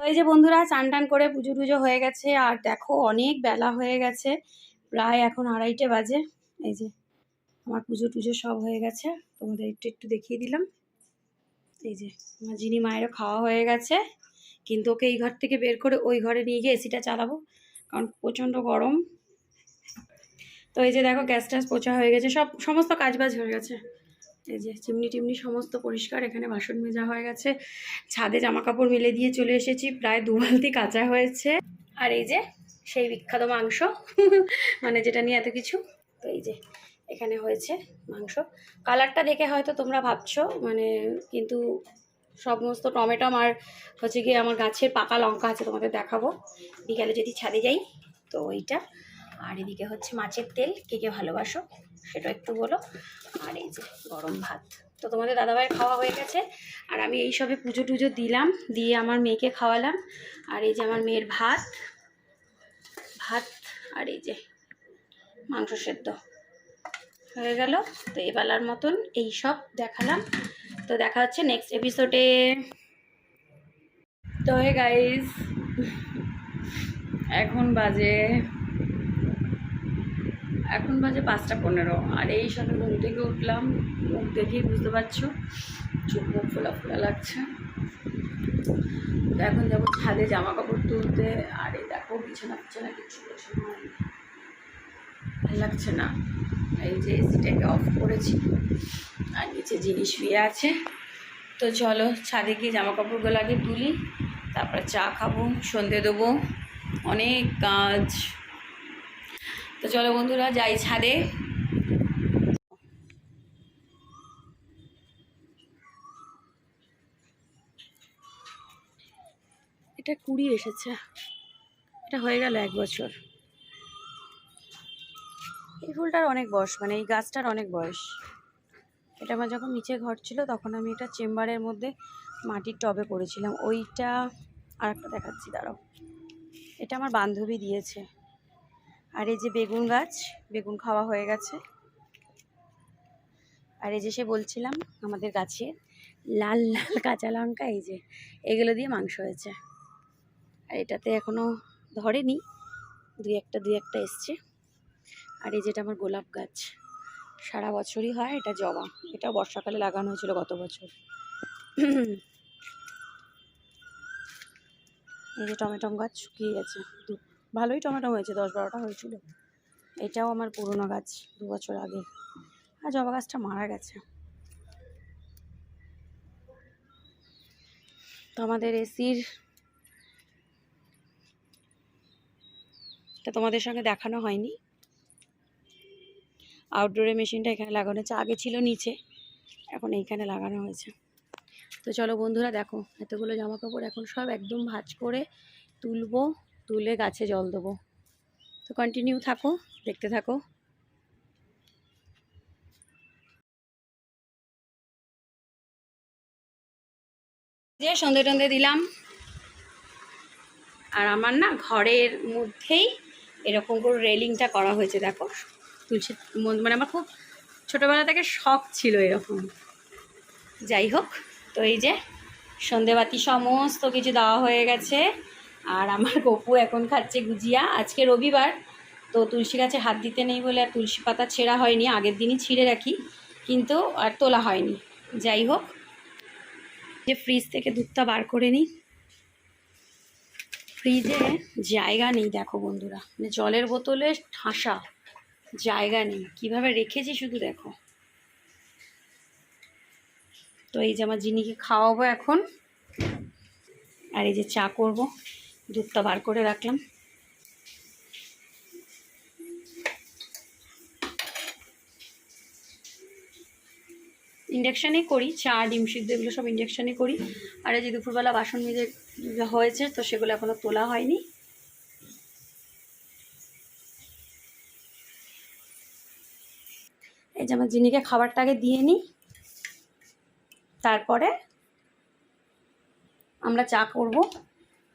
এই যে বন্ধুরা চান টান করে পুজো টুজো হয়ে গেছে, আর দেখো অনেক বেলা হয়ে গেছে, প্রায় এখন 2:30 বাজে। এই যে আমার পুজো টুজো সব হয়ে গেছে, তোমাদের একটু একটু দেখিয়ে দিলাম। এই যে আমার যিনি মায়েরও খাওয়া হয়ে গেছে, কিন্তু ওকে এই ঘর থেকে বের করে ওই ঘরে নিয়ে গিয়ে এসিটা চালাবো, কারণ প্রচণ্ড গরম। তো এই যে দেখো গ্যাস ট্যাস পোছা হয়ে গেছে, সমস্ত কাজবাজ হয়ে গেছে। এই যে চিমনি টিমনি সমস্ত পরিষ্কার, এখানে বাসন মেজা হয়ে গেছে, ছাদে জামা কাপড় মেলে দিয়ে চলে এসেছি, প্রায় 2 বালতি কাঁচা হয়েছে। আর এই যে সেই বিখ্যাত মাংস মানে যেটা নিয়ে এত কিছু। তো এই যে এখানে হয়েছে মাংস, কালারটা দেখে হয়তো তোমরা ভাবছো মানে, কিন্তু সমস্ত টমেটো আর হচ্ছে গিয়ে আমার গাছের পাকা লঙ্কা আছে, তোমাদের দেখাবো বিকালে যদি ছাদে যাই। তো ওইটা, আর এদিকে হচ্ছে মাছের তেল, কে কে ভালোবাসো সেটা একটু বলো। আর এই যে গরম ভাত। তো তোমাদের দাদাভাইয়ের খাওয়া হয়ে গেছে, আর আমি এই সবে পুজো টুজো দিলাম, দিয়ে আমার মেয়েকে খাওয়ালাম। আর এই যে আমার মেয়ের ভাত, আর এই যে মাংস সেদ্ধ হয়ে গেল। তো এবেলার মতন এই সব দেখালাম। তো দেখা হচ্ছে নেক্সট এপিসোডে। তো হে গাইস, এখন বাজে 5:15, আর এই সঙ্গে ঘুম থেকে উঠলাম। মুখ দেখেই বুঝতে পারছো চোখ মুখ ফোলা ফোলা লাগছে। তো এখন যাবো ছাদে জামা কাপড় তুলতে। আর এই দেখো বিছানা কিছু গোছানো হয়নি, ভালো লাগছে না। এই যে এসিটাকে অফ করেছি, আর নিচে জিনিস শুয়ে আছে। তো চলো ছাদে গিয়ে জামা কাপড়গুলো আগে তুলি, তারপরে চা খাবো, সন্ধে দেবো, অনেক কাজ। তো চলো বন্ধুরা যাই ছাদে। এটা কুড়ি এসেছে, এটা হয়ে গেল 1 বছর। এই ফুলটার অনেক বয়স, মানে এই গাছটার অনেক বয়স। এটা আমার যখন নিচে ঘর ছিল তখন আমি এটা চেম্বারের মধ্যে মাটির টবে করেছিলাম। ওইটা আর একটা দেখাচ্ছি, দাঁড়াও। এটা আমার বান্ধবী দিয়েছে। আর এই যে বেগুন গাছ, বেগুন খাওয়া হয়ে গেছে। আর এই যে সে বলছিলাম আমাদের গাছে লাল লাল কাঁচা লঙ্কা, এই যে এগুলো দিয়ে মাংস হয়েছে। আর এটাতে এখনো ধরেনি, দুই একটা এসছে। আর এই যেটা আমার গোলাপ গাছ, সারা বছরই হয়, এটা জবা, এটা বর্ষাকালে লাগানো হয়েছিল গত বছর। এই যে টমেটম গাছ শুকিয়ে গেছে, ভালোই টমেটো হয়েছে, 10-12টা হয়েছিল। এটাও আমার পুরনো গাছ, 2 বছর আগে। আর জবা গাছটা মারা গেছে। তো আমাদের এসির তা তোমাদের সঙ্গে দেখানো হয়নি, আউটডোরে মেশিনটা এখানে লাগানো হয়েছে, আগে ছিল নিচে, এখন এইখানে লাগানো হয়েছে। তো চলো বন্ধুরা দেখো, এতগুলো জামা কাপড় এখন সব একদম ভাঁজ করে তুলবো, তুলে গাছে জল দেবো। তো কন্টিনিউ থাকো, দেখতে থাকো। যে সন্ধে টন্ধে দিলাম, আর আমার না ঘরের মধ্যেই এরকম করে রেলিংটা করা হয়েছে, দেখো তুলসী, মানে আমার খুব ছোটোবেলা থেকে শখ ছিল এরকম। যাই হোক, তো এই যে সন্ধেবাতি সমস্ত কিছু দেওয়া হয়ে গেছে। আর আমার গপু এখন খাচ্ছে গুজিয়া। আজকে রবিবার, তো তুলসী গাছে হাত দিতে নেই বলে আর তুলসী পাতা ছেঁড়া হয়নি, আগের দিনই ছিঁড়ে রাখি, কিন্তু আর তোলা হয়নি। যাই হোক, যে ফ্রিজ থেকে দুধটা বার করে নিই। ফ্রিজে জায়গা নেই দেখো বন্ধুরা, মানে জলের বোতলে ঠাসা, জায়গা নেই, কীভাবে রেখেছি শুধু দেখো। তো এই যে আমার জিনিকে খাওয়াবো এখন, আর এই যে চা করব, দুধটা বার করে রাখলাম। ইন্ডাকশানে করি চা, ডিম সিদ্ধ এগুলো সব ইন্ডাকশানে করি। আর এই যে দুপুরবেলা বাসন মেজে হয়েছে, তো সেগুলো এখনও তোলা হয়নি। এই যে আমার জিনিকে খাবারটা আগে দিয়ে নিই, তারপরে আমরা চা করব।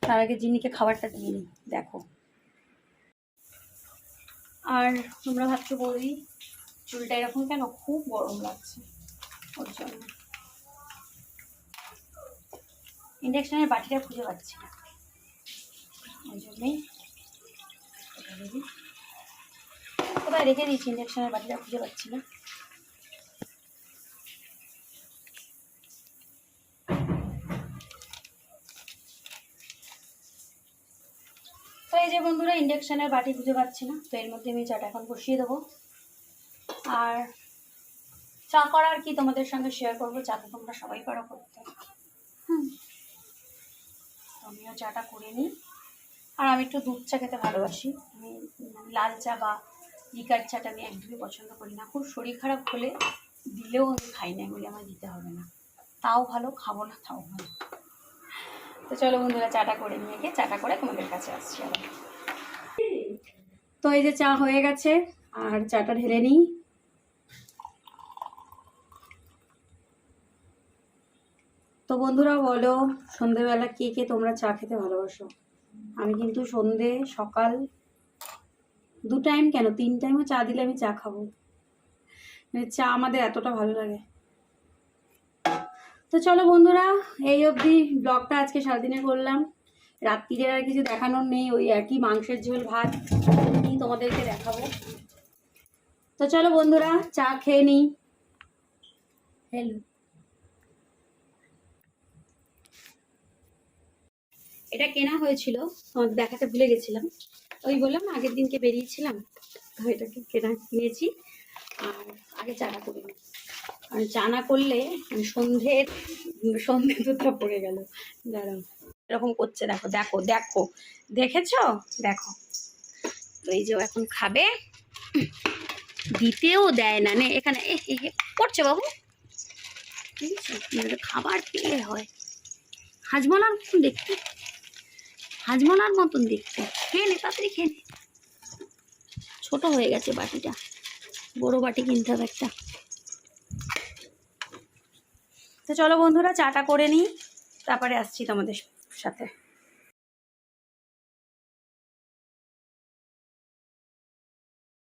তার আগে জিনিকে খাবারটা দিয়ে নিই, দেখো। আর তোমরা ভাবছো বলি চুলটা এরকম কেন, খুব গরম লাগছে ওর জন্য। ইন্ডাকশানের বাটিটা খুঁজে পাচ্ছি না। ওই জন্যই কোথায় রেখে দিয়েছি ইন্ডাকশনের বাটিটা খুঁজে পাচ্ছি না। তো এই যে বন্ধুরা ইন্ডাকশনের বাটি খুঁজে পাচ্ছি না, তো এর মধ্যে আমি চাটা এখন বসিয়ে দেবো। আর চা করার কি তোমাদের সঙ্গে শেয়ার করবো, চা তো তোমরা সবাই পারো করতে। আমিও চাটা করে নিই। আর আমি একটু দুধ চা খেতে ভালোবাসি। আমি লাল চা বা লিকার চাটা আমি একদমই পছন্দ করি না। খুব শরীর খারাপ হলে দিলেও আমি খাই না, এগুলি আমার দিতে হবে না। তাও ভালো, খাবো না তাও ভালো। তো চলো বন্ধুরা চাটা করে নিয়ে গিয়ে চাটা করে তোমাদের কাছে আসছি আবার। তো এই যে চা হয়ে গেছে, আর চাটা ঢেলে নিই। তো বন্ধুরা বলো, সন্ধেবেলা কে কে তোমরা চা খেতে ভালোবাসো? আমি কিন্তু সন্ধে সকাল 2 টাইম কেন 3 টাইমও চা দিলে আমি চা খাবো। মানে চা আমাদের এতটা ভালো লাগে। তো চলো বন্ধুরা, এই অবধি ব্লগটা আজকে সারাদিনে করলাম। রাত্রিরে আর কিছু দেখানোর নেই, ওই একই মাংসের ঝোল ভাত তোমাদেরকে দেখাবো। তো চলো বন্ধুরা চা খেয়ে নিই। হ্যালো, এটা কেনা হয়েছিল, তোমাদের দেখাতে ভুলে গেছিলাম। ওই বললাম না আগের দিনকে বেরিয়েছিলাম, তো এটাকে কিনেছি। আর আগে চাটা করে নিই, আর চা না করলে সন্ধে দুধটা পড়ে গেল। দাঁড়াও, এরকম করছে, দেখো দেখো দেখো, দেখেছো? দেখো, তো এই যে এখন খাবে, দিতেও দেয় না। নে এখানে পড়ছে বাবু, ঠিক আছে? খাবার পেলে হয়। হাজমলার মতন দেখতে, হাজমলার মতন দেখতে। খেয়ে নে, তাড়াতাড়ি খেয়ে নে। ছোট হয়ে গেছে বাটিটা, বড় বাটি কিনতে হবে একটা। তো চলো বন্ধুরা চাটা করে নিই, তারপরে আসছি তোমাদের সাথে।